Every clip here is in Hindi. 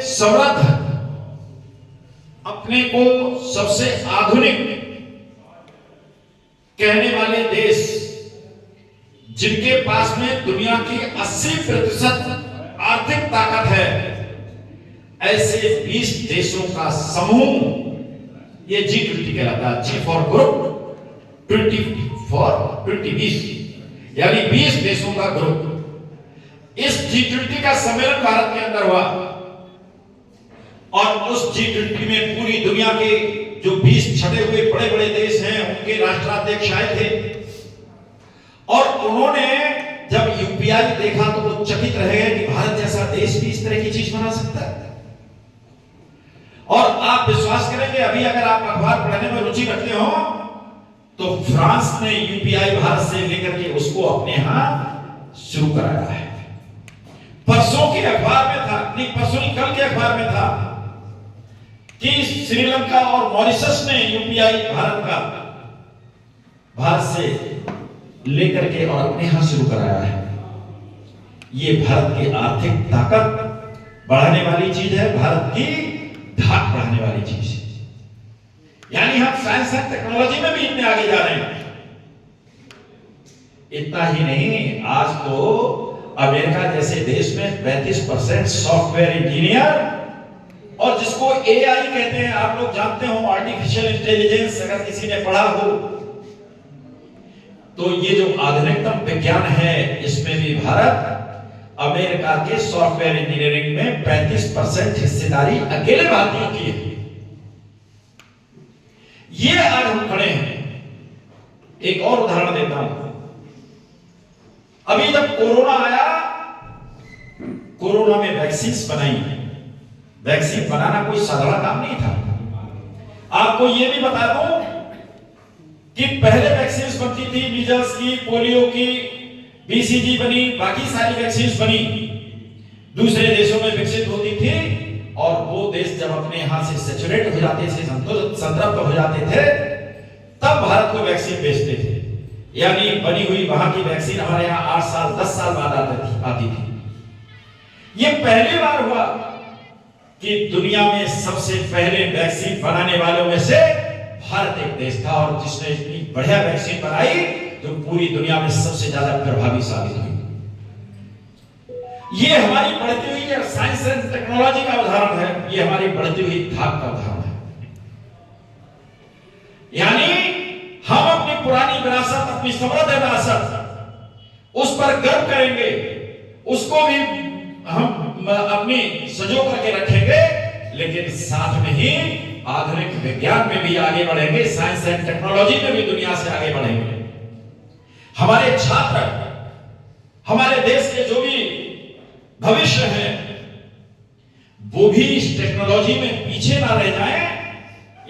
समृद्ध, अपने को सबसे आधुनिक कहने वाले देश, जिनके पास में दुनिया की 80% आर्थिक ताकत है, ऐसे 20 देशों का समूह ये G20 कहलाता है। G फॉर ग्रुप, 20 फॉर 20, यानी 20 देशों का ग्रुप। इस G20 का सम्मेलन भारत के अंदर हुआ और उस G20 में पूरी दुनिया के जो 20 छटे हुए बड़े बड़े देश हैं, उनके राष्ट्राध्यक्ष आए थे और उन्होंने जब यूपीआई देखा तो वो चकित रह गए कि भारत जैसा देश भी इस तरह की चीज बना सकता है। और आप विश्वास करेंगे, अभी अगर आप अखबार पढ़ने में रुचि रखते हो तो फ्रांस ने यूपीआई भारत से लेकर के उसको अपने यहां शुरू कराया है। परसों के अखबार में था, नहीं परसों नहीं, कल के अखबार में था कि श्रीलंका और मॉरिशस ने यूपीआई भारत से लेकर के और अपने यहां शुरू कराया है। ये भारत की आर्थिक ताकत बढ़ाने वाली चीज है, भारत की धाक बढ़ाने वाली चीज है। यानी हम साइंस एंड टेक्नोलॉजी में भी इतने आगे जा रहे हैं। इतना ही नहीं, आज तो अमेरिका जैसे देश में 35% सॉफ्टवेयर इंजीनियर, और जिसको एआई कहते हैं, आप लोग जानते हो, आर्टिफिशियल इंटेलिजेंस, अगर किसी ने पढ़ा हो तो ये जो आधुनिकतम विज्ञान है, इसमें भी भारत अमेरिका के सॉफ्टवेयर इंजीनियरिंग में 35% हिस्सेदारी अकेले भारतीयों की है। ये आज हम खड़े हैं। एक और उदाहरण देता हूं। अभी जब कोरोना आया, कोरोना में वैक्सीन बनाई है। वैक्सीन बनाना कोई साधारण काम नहीं था। आपको यह भी बता दूं कि पहले वैक्सीन बनती थी, मीजल्स की, पोलियो की, बीसीजी बनी, बाकी सारी वैक्सीन बनी, दूसरे देशों में विकसित होती थी और वो देश जब अपने यहां से सैचुरेट हो जाते थे, संतृप्त हो जाते थे, तब भारत को वैक्सीन बेचते थे। यानी बनी हुई वहां की वैक्सीन हमारे यहां 8 साल 10 साल बाद आती थी। ये पहली बार हुआ कि दुनिया में सबसे पहले वैक्सीन बनाने वालों में से भारत एक देश था, और जिसने इतनी बढ़िया वैक्सीन बनाई जो पूरी दुनिया में सबसे ज्यादा प्रभावी साबित हुई। ये हमारी बढ़ती हुई साइंस एंड टेक्नोलॉजी का उदाहरण है, ये हमारी बढ़ती हुई धाक का उदाहरण है। यानी हम अपनी पुरानी विरासत, अपनी समृद्ध विरासत, उस पर गर्व करेंगे, उसको भी हम अपनी सजो करके रखेंगे, लेकिन साथ में ही आधुनिक विज्ञान में भी आगे बढ़ेंगे, साइंस एंड टेक्नोलॉजी में भी दुनिया से आगे बढ़ेंगे। हमारे छात्र, हमारे देश के जो भी भविष्य है, वो भी इस टेक्नोलॉजी में पीछे ना रह जाएं,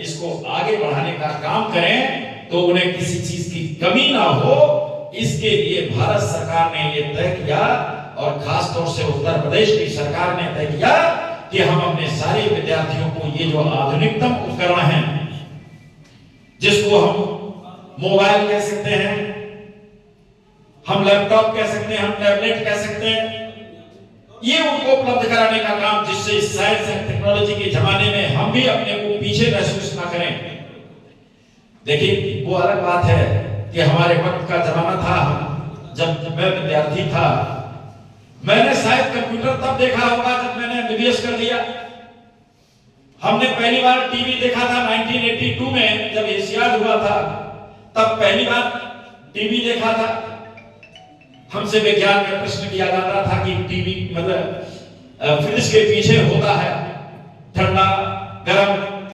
इसको आगे बढ़ाने का काम करें तो उन्हें किसी चीज की कमी ना हो। इसके लिए भारत सरकार ने यह तय किया, और खास तौर से उत्तर प्रदेश की सरकार ने तय किया कि हम अपने सारे विद्यार्थियों को ये जो आधुनिकतम उपकरण हैं, जिसको हम मोबाइल कह सकते हैं, हम लैपटॉप कह सकते हैं, हम टैबलेट कह सकते हैं, ये उनको उपलब्ध कराने का काम, जिससे इस साइंस एंड टेक्नोलॉजी के जमाने में हम भी अपने को पीछे महसूस ना करें। देखिए, वो अलग बात है कि हमारे वक्त का जमाना था, जब मैं विद्यार्थी था, मैंने शायद कंप्यूटर तब देखा होगा जब मैंने एमबीबीएस कर लिया। हमने पहली बार टीवी देखा था 1982 में, जब एशियाड हुआ था, तब पहली बार टीवी देखा था। हमसे विज्ञान में प्रश्न किया जाता था कि टीवी मतलब फ्रिज के पीछे होता है ठंडा, गर्म,